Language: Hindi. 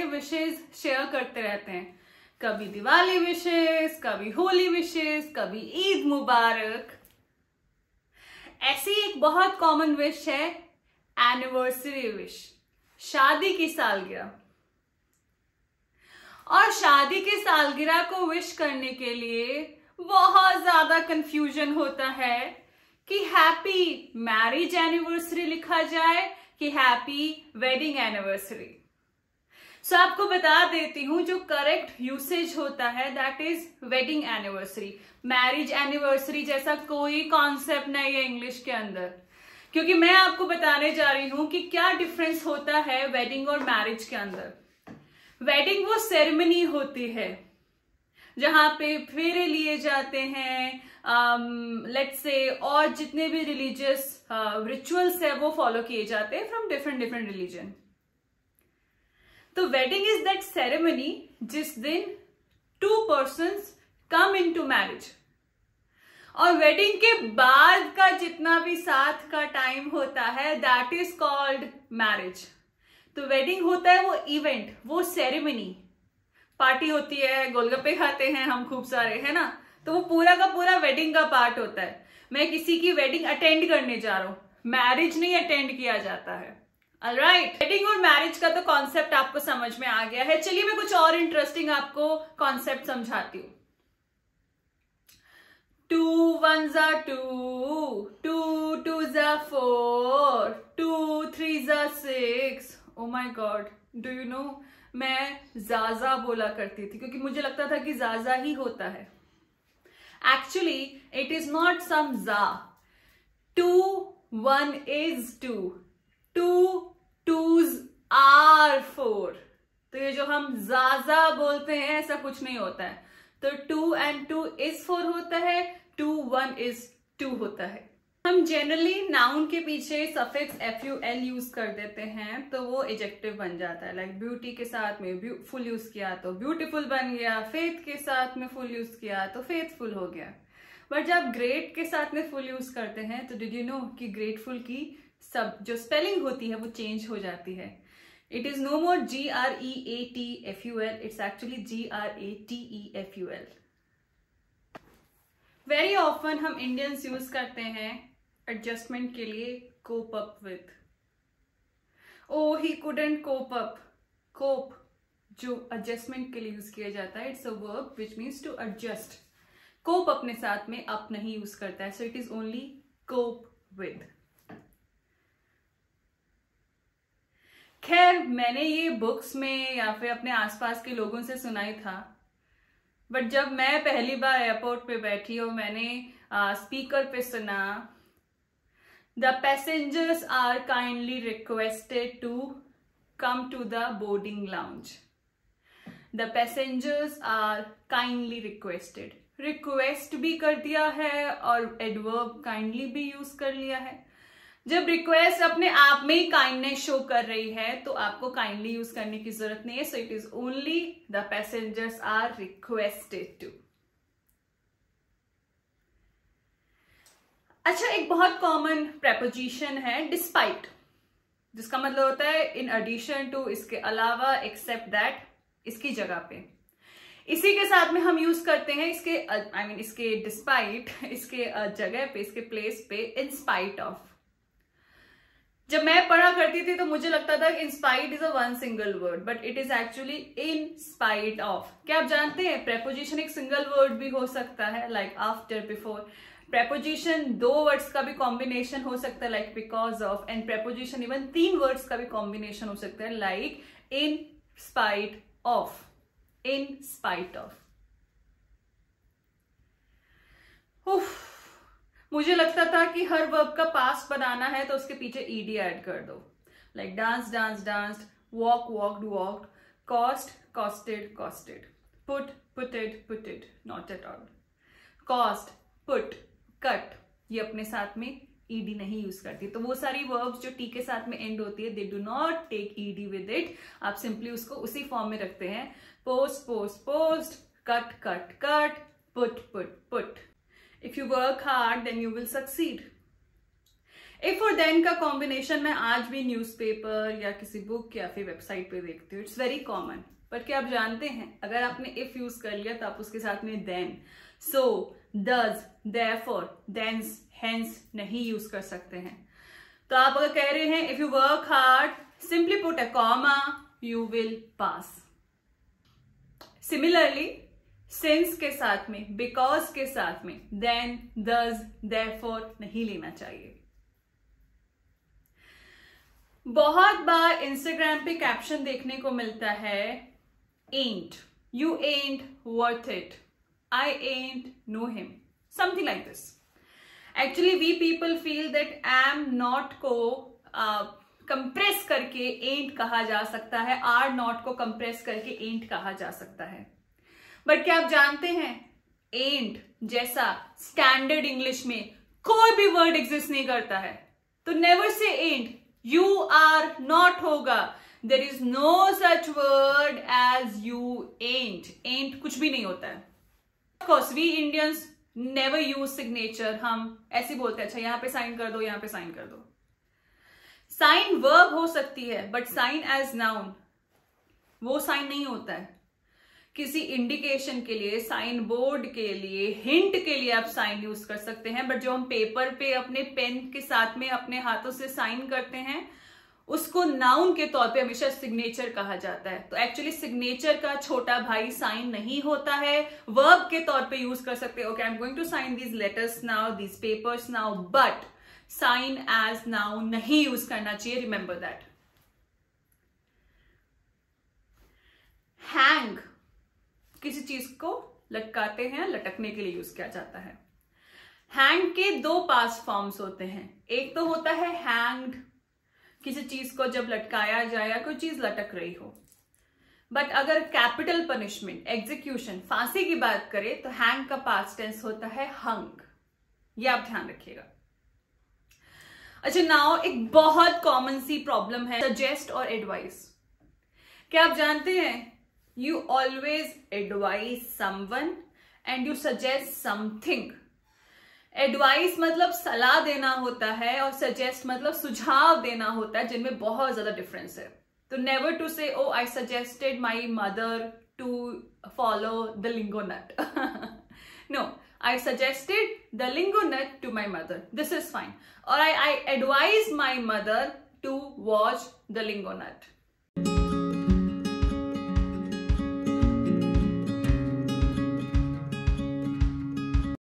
सारे विशेष शेयर करते रहते हैं, कभी दिवाली विशेष, कभी होली विशेष, कभी ईद मुबारक। ऐसी एक बहुत कॉमन विश है एनिवर्सरी विश, शादी की सालगिरह। और शादी की सालगिरह को विश करने के लिए बहुत ज्यादा कंफ्यूजन होता है कि हैप्पी मैरिज एनिवर्सरी लिखा जाए कि हैप्पी वेडिंग एनिवर्सरी। सो आपको बता देती हूं, जो करेक्ट यूसेज होता है that is wedding anniversary. Marriage anniversary जैसा कोई कॉन्सेप्ट नहीं है इंग्लिश के अंदर, क्योंकि मैं आपको बताने जा रही हूं कि क्या डिफरेंस होता है वेडिंग और मैरिज के अंदर। वेडिंग वो सेरेमनी होती है जहां पे फेरे लिए जाते हैं, लेट्स से, और जितने भी रिलीजियस रिचुअल्स है वो फॉलो किए जाते हैं फ्रॉम डिफरेंट रिलीजन। तो वेडिंग इज दैट सेरेमनी जिस दिन to persons come into marriage, और वेडिंग के बाद का जितना भी साथ का टाइम होता है दैट इज कॉल्ड मैरिज। तो वेडिंग होता है वो इवेंट, वो सेरेमनी, पार्टी होती है, गोलगप्पे खाते हैं हम खूब सारे, है ना, तो वो पूरा का पूरा वेडिंग का पार्ट होता है। मैं किसी की वेडिंग अटेंड करने जा रहा हूं, मैरिज नहीं अटेंड किया जाता है। ऑलराइट, वेडिंग और मैरिज का तो कॉन्सेप्ट आपको समझ में आ गया है। चलिए मैं कुछ और इंटरेस्टिंग आपको कॉन्सेप्ट समझाती हूं। 2 1s are 2, 2 2s are 4, 2 3s are 6। Oh my God, do you know, मैं ज़ाज़ा बोला करती थी क्योंकि मुझे लगता था कि ज़ाज़ा ही होता है। Actually, it is not some za. 2 1 is 2, 2 2s are 4। तो ये जो हम ज़ाज़ा बोलते हैं ऐसा कुछ नहीं होता है। तो 2 and 2 is 4 होता है, 2 1 is 2 होता है। हम जनरली नाउन के पीछे सफिक्स FUL यूज कर देते हैं तो वो एडजेक्टिव बन जाता है। लाइक ब्यूटी के साथ में फुल यूज किया तो ब्यूटीफुल बन गया, फेथ के साथ में फुल यूज किया तो फेथफुल हो गया। बट जब ग्रेट के साथ में फुल यूज करते हैं तो डिड यू नो कि ग्रेटफुल की सब जो स्पेलिंग होती है वो चेंज हो जाती है। It is no more GREATFUL, it's actually GRATEFUL। Very often हम इंडियंस यूज करते हैं एडजस्टमेंट के लिए cope up with. Oh he couldn't cope up. Cope जो एडजस्टमेंट के लिए यूज किया जाता है, it's a verb which means to adjust. Cope अपने साथ में अप नहीं यूज करता है, so it is only cope with. खैर मैंने ये बुक्स में या फिर अपने आसपास के लोगों से सुना ही था, बट जब मैं पहली बार एयरपोर्ट पे बैठी और मैंने स्पीकर पे सुना, the passengers are kindly requested to come to the boarding lounge. The passengers are kindly requested, request भी कर दिया है और एडवर्ब काइंडली भी यूज कर लिया है। जब रिक्वेस्ट अपने आप में ही काइंडनेस शो कर रही है तो आपको काइंडली यूज करने की जरूरत नहीं है। So it is only the passengers are requested to. अच्छा, एक बहुत कॉमन प्रेपोजिशन है डिस्पाइट, जिसका मतलब होता है इन एडिशन टू, इसके अलावा, एक्सेप्ट दैट, इसकी जगह पे। इसी के साथ में हम यूज करते हैं इसके इसके डिस्पाइट, इसके जगह पे, इसके प्लेस पे इन स्पाइट ऑफ। जब मैं पढ़ा करती थी तो मुझे लगता था कि in spite is a one single word, but it is actually in spite of. क्या आप जानते हैं प्रेपोजिशन एक सिंगल वर्ड भी हो सकता है, like after, before. Preposition 2 words का भी कॉम्बिनेशन हो सकता है, like because of. And preposition even 3 words का भी कॉम्बिनेशन हो सकता है, like in spite of, in spite of. मुझे लगता था कि हर वर्ब का पास्ट बनाना है तो उसके पीछे ed ऐड कर दो, like dance dance danced, walk walked walked, cost costed costed, put putted putted, not at all. Cost, put, cut, ये अपने साथ में ed नहीं यूज करती। तो वो सारी वर्ब्स जो टी के साथ में एंड होती है, they do not take ed with it. आप सिंपली उसको उसी फॉर्म में रखते हैं, post post post, cut cut cut, put put put. If you work hard, then you will succeed. If और देन का कॉम्बिनेशन मैं आज भी न्यूज़पेपर या किसी बुक या फिर वेबसाइट पे देखती हूँ. It's very common. पर क्या आप जानते हैं, अगर आपने इफ यूज कर लिया तो आप उसके साथ में then, so, does, therefore, thence, hence नहीं यूज कर सकते हैं. तो आप अगर कह रहे हैं if you work hard, simply put a comma, you will pass. Similarly since के साथ में, बिकॉज के साथ में देन, डज, देयरफॉर नहीं लेना चाहिए. बहुत बार इंस्टाग्राम पे कैप्शन देखने को मिलता है, ain't, you ain't worth it, I ain't know him, something like this. Actually we people feel that am not को compress करके ain't कहा जा सकता है, are not को compress करके ain't कहा जा सकता है. बट क्या आप जानते हैं, ain't जैसा स्टैंडर्ड इंग्लिश में कोई भी वर्ड एग्जिस्ट नहीं करता है. तो never say ain't, you are not होगा. There is no such word as you ain't. Ain't कुछ भी नहीं होता है. Of course, we Indians never use signature. हम ऐसे बोलते हैं, अच्छा यहाँ पे साइन कर दो, यहाँ पे साइन कर दो. साइन वर्ब हो सकती है, बट साइन एज नाउन वो साइन नहीं होता है. किसी इंडिकेशन के लिए, साइन बोर्ड के लिए, हिंट के लिए आप साइन यूज कर सकते हैं, बट जो हम पेपर पे अपने पेन के साथ में अपने हाथों से साइन करते हैं उसको नाउन के तौर पे हमेशा सिग्नेचर कहा जाता है. तो एक्चुअली सिग्नेचर का छोटा भाई साइन नहीं होता है, वर्ब के तौर पे यूज कर सकते हैं. Okay, I am going to sign these letters now, these papers now, but sign as noun नहीं यूज करना चाहिए. Remember that. हैंग किसी चीज को लटकाते हैं, लटकने के लिए यूज किया जाता है. हैंग के दो पास्ट फॉर्म्स होते हैं. एक तो होता है हैंग्ड, किसी चीज को जब लटकाया जाए या कोई चीज लटक रही हो. बट अगर कैपिटल पनिशमेंट, एग्जीक्यूशन, फांसी की बात करें तो हैंग का पास्ट टेंस होता है हंग. ये आप ध्यान रखिएगा. अच्छा, नाउ एक बहुत कॉमन सी प्रॉब्लम है सजेस्ट और एडवाइस. क्या आप जानते हैं, you always advise someone and you suggest something. Advice मतलब सलाह देना होता है और सजेस्ट मतलब सुझाव देना होता है, जिनमें बहुत ज्यादा डिफरेंस है. तो never to say oh I suggested my mother to follow the lingo nut. No, I suggested the lingo nut to my mother, this is fine. और I advise my mother to watch the lingo nut.